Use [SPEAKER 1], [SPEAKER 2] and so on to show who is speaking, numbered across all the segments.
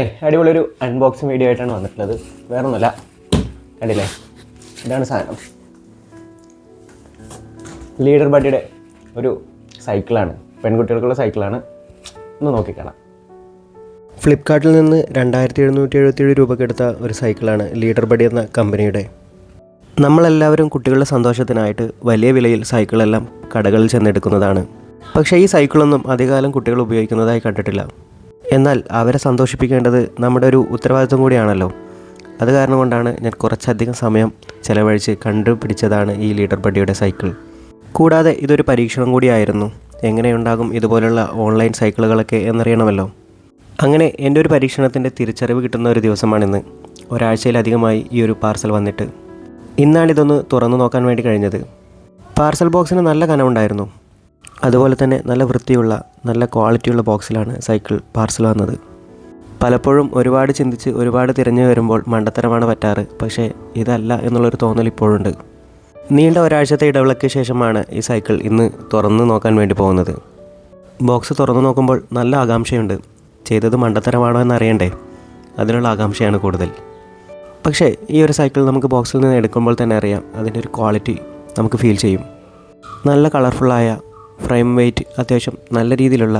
[SPEAKER 1] അടിപൊളി ഒരു unboxing video ആയിട്ടാണ് വന്നിട്ടുള്ളത്. വേറൊന്നുമല്ല, കണ്ടില്ലേ, ഇതാണ് സാധനം. ലീഡർ ബഡിയുടെ ഒരു സൈക്കിളാണ്, പെൺകുട്ടികൾക്കുള്ള സൈക്കിളാണ്. ഒന്ന് നോക്കിക്കാണാം.
[SPEAKER 2] ഫ്ലിപ്കാർട്ടിൽ നിന്ന് 2777 രൂപയ്ക്ക് എടുത്ത ഒരു സൈക്കിളാണ് ലീഡർ ബഡി എന്ന കമ്പനിയുടെ. നമ്മളെല്ലാവരും കുട്ടികളുടെ സന്തോഷത്തിനായിട്ട് വലിയ വിലയിൽ സൈക്കിളെല്ലാം കടകളിൽ ചെന്നെടുക്കുന്നതാണ്. പക്ഷേ ഈ സൈക്കിളൊന്നും അധികകാലം കുട്ടികൾ ഉപയോഗിക്കുന്നതായി കണ്ടിട്ടില്ല. എന്നാൽ അവരെ സന്തോഷിപ്പിക്കേണ്ടത് നമ്മുടെ ഒരു ഉത്തരവാദിത്വം കൂടിയാണല്ലോ. അത് കാരണം കൊണ്ടാണ് ഞാൻ കുറച്ചധികം സമയം ചിലവഴിച്ച് കണ്ടുപിടിച്ചതാണ് ഈ ലീഡർ ബഡിയുടെ സൈക്കിൾ. കൂടാതെ ഇതൊരു പരീക്ഷണം കൂടിയായിരുന്നു. എങ്ങനെയുണ്ടാകും ഇതുപോലുള്ള ഓൺലൈൻ സൈക്കിളുകളൊക്കെ എന്നറിയണമല്ലോ. അങ്ങനെ എൻ്റെ ഒരു പരീക്ഷണത്തിൻ്റെ തിരിച്ചറിവ് കിട്ടുന്ന ഒരു ദിവസമാണിന്ന്. ഒരാഴ്ചയിലധികമായി ഈ ഒരു പാർസൽ വന്നിട്ട്. ഇന്നാണിതൊന്ന് തുറന്നു നോക്കാൻ വേണ്ടി കഴിഞ്ഞത്. പാർസൽ ബോക്സിന് നല്ല കനമുണ്ടായിരുന്നു. അതുപോലെ തന്നെ നല്ല വൃത്തിയുള്ള നല്ല ക്വാളിറ്റിയുള്ള ബോക്സിലാണ് സൈക്കിൾ പാർസൽ വന്നത്. പലപ്പോഴും ഒരുപാട് ചിന്തിച്ച് ഒരുപാട് തിരഞ്ഞു വരുമ്പോൾ മണ്ടത്തരമാണ് പറ്റാറ്. പക്ഷേ ഇതല്ല എന്നുള്ളൊരു തോന്നൽ ഇപ്പോഴുണ്ട്. നീണ്ട ഒരാഴ്ചത്തെ ഇടവേളയ്ക്ക് ശേഷമാണ് ഈ സൈക്കിൾ ഇന്ന് തുറന്നു നോക്കാൻ വേണ്ടി പോകുന്നത്. ബോക്സ് തുറന്നു നോക്കുമ്പോൾ നല്ല ആകാംക്ഷയുണ്ട്. ചെയ്തത് മണ്ടത്തരമാണോ എന്നറിയണ്ടേ, അതിനുള്ള ആകാംക്ഷയാണ് കൂടുതൽ. പക്ഷേ ഈ ഒരു സൈക്കിൾ നമുക്ക് ബോക്സിൽ നിന്ന് എടുക്കുമ്പോൾ തന്നെ അറിയാം, അതിൻ്റെ ഒരു ക്വാളിറ്റി നമുക്ക് ഫീൽ ചെയ്യും. നല്ല കളർഫുള്ളായ ഫ്രെയിം വെയ്റ്റ്, അത്യാവശ്യം നല്ല രീതിയിലുള്ള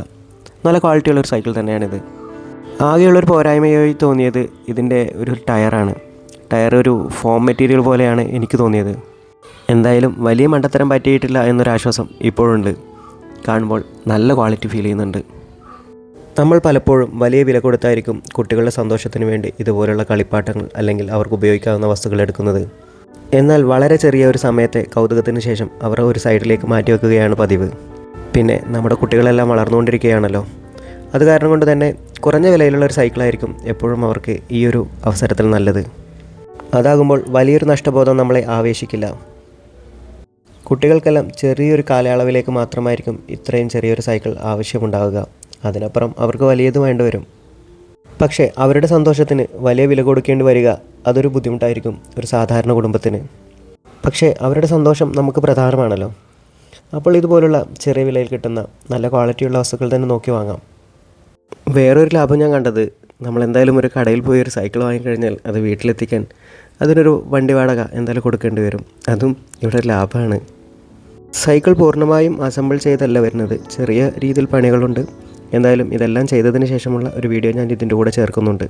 [SPEAKER 2] നല്ല ക്വാളിറ്റിയുള്ളൊരു സൈക്കിൾ തന്നെയാണിത്. ആകെയുള്ളൊരു പോരായ്മയായി തോന്നിയത് ഇതിൻ്റെ ഒരു ടയറാണ്. ടയർ ഒരു ഫോം മെറ്റീരിയൽ പോലെയാണ് എനിക്ക് തോന്നിയത്. എന്തായാലും വലിയ മണ്ടത്തരം പറ്റിയിട്ടില്ല എന്നൊരാശ്വാസം ഇപ്പോഴുണ്ട്. കാണുമ്പോൾ നല്ല ക്വാളിറ്റി ഫീൽ ചെയ്യുന്നുണ്ട്. നമ്മൾ പലപ്പോഴും വലിയ വില കൊടുത്തായിരിക്കും കുട്ടികളുടെ സന്തോഷത്തിന് വേണ്ടി ഇതുപോലുള്ള കളിപ്പാട്ടങ്ങൾ അല്ലെങ്കിൽ അവർക്ക് ഉപയോഗിക്കാവുന്ന വസ്തുക്കൾ എടുക്കുന്നത്. എന്നാൽ വളരെ ചെറിയ ഒരു സമയത്തെ കൗതുകത്തിന് ശേഷം അവർ ഒരു സൈഡിലേക്ക് മാറ്റി വെക്കുകയാണ് പതിവ്. പിന്നെ നമ്മുടെ കുട്ടികളെല്ലാം വളർന്നുകൊണ്ടിരിക്കുകയാണല്ലോ. അത് കാരണം കൊണ്ട് തന്നെ കുറഞ്ഞ വിലയിലുള്ള ഒരു സൈക്കിളായിരിക്കും എപ്പോഴും അവർക്ക് ഈ ഒരു അവസരത്തിൽ നല്ലത്. അതാകുമ്പോൾ വലിയൊരു നഷ്ടബോധം നമ്മളെ ആവേശിക്കില്ല. കുട്ടികൾക്കെല്ലാം ചെറിയൊരു കാലയളവിലേക്ക് മാത്രമായിരിക്കും ഇത്രയും ചെറിയൊരു സൈക്കിൾ ആവശ്യമുണ്ടാവുക. അതിനപ്പുറം അവർക്ക് വലിയത് വേണ്ടി വരും. പക്ഷേ അവരുടെ സന്തോഷത്തിന് വലിയ വില കൊടുക്കേണ്ടി വരിക അതൊരു ബുദ്ധിമുട്ടായിരിക്കും ഒരു സാധാരണ കുടുംബത്തിന്. പക്ഷേ അവരുടെ സന്തോഷം നമുക്ക് പ്രധാനമാണല്ലോ. അപ്പോൾ ഇതുപോലുള്ള ചെറിയ വിലയിൽ കിട്ടുന്ന നല്ല ക്വാളിറ്റിയുള്ള വസ്തുക്കൾ തന്നെ നോക്കി വാങ്ങാം. വേറൊരു ലാഭം ഞാൻ കണ്ടത്, നമ്മളെന്തായാലും ഒരു കടയിൽ പോയി ഒരു സൈക്കിൾ വാങ്ങിക്കഴിഞ്ഞാൽ അത് വീട്ടിലെത്തിക്കാൻ അതിനൊരു വണ്ടി വാടക എന്തായാലും കൊടുക്കേണ്ടി വരും. അതും ഇവിടെ ലാഭമാണ്. സൈക്കിൾ പൂർണ്ണമായും അസംബിൾ ചെയ്തല്ല വരുന്നത്, ചെറിയ രീതിയിൽ പണികളുണ്ട്. എന്തായാലും ഇതെല്ലാം ചെയ്തതിന് ശേഷമുള്ള ഒരു വീഡിയോ ഞാൻ ഇതിൻ്റെ കൂടെ ചേർക്കുന്നുണ്ട്.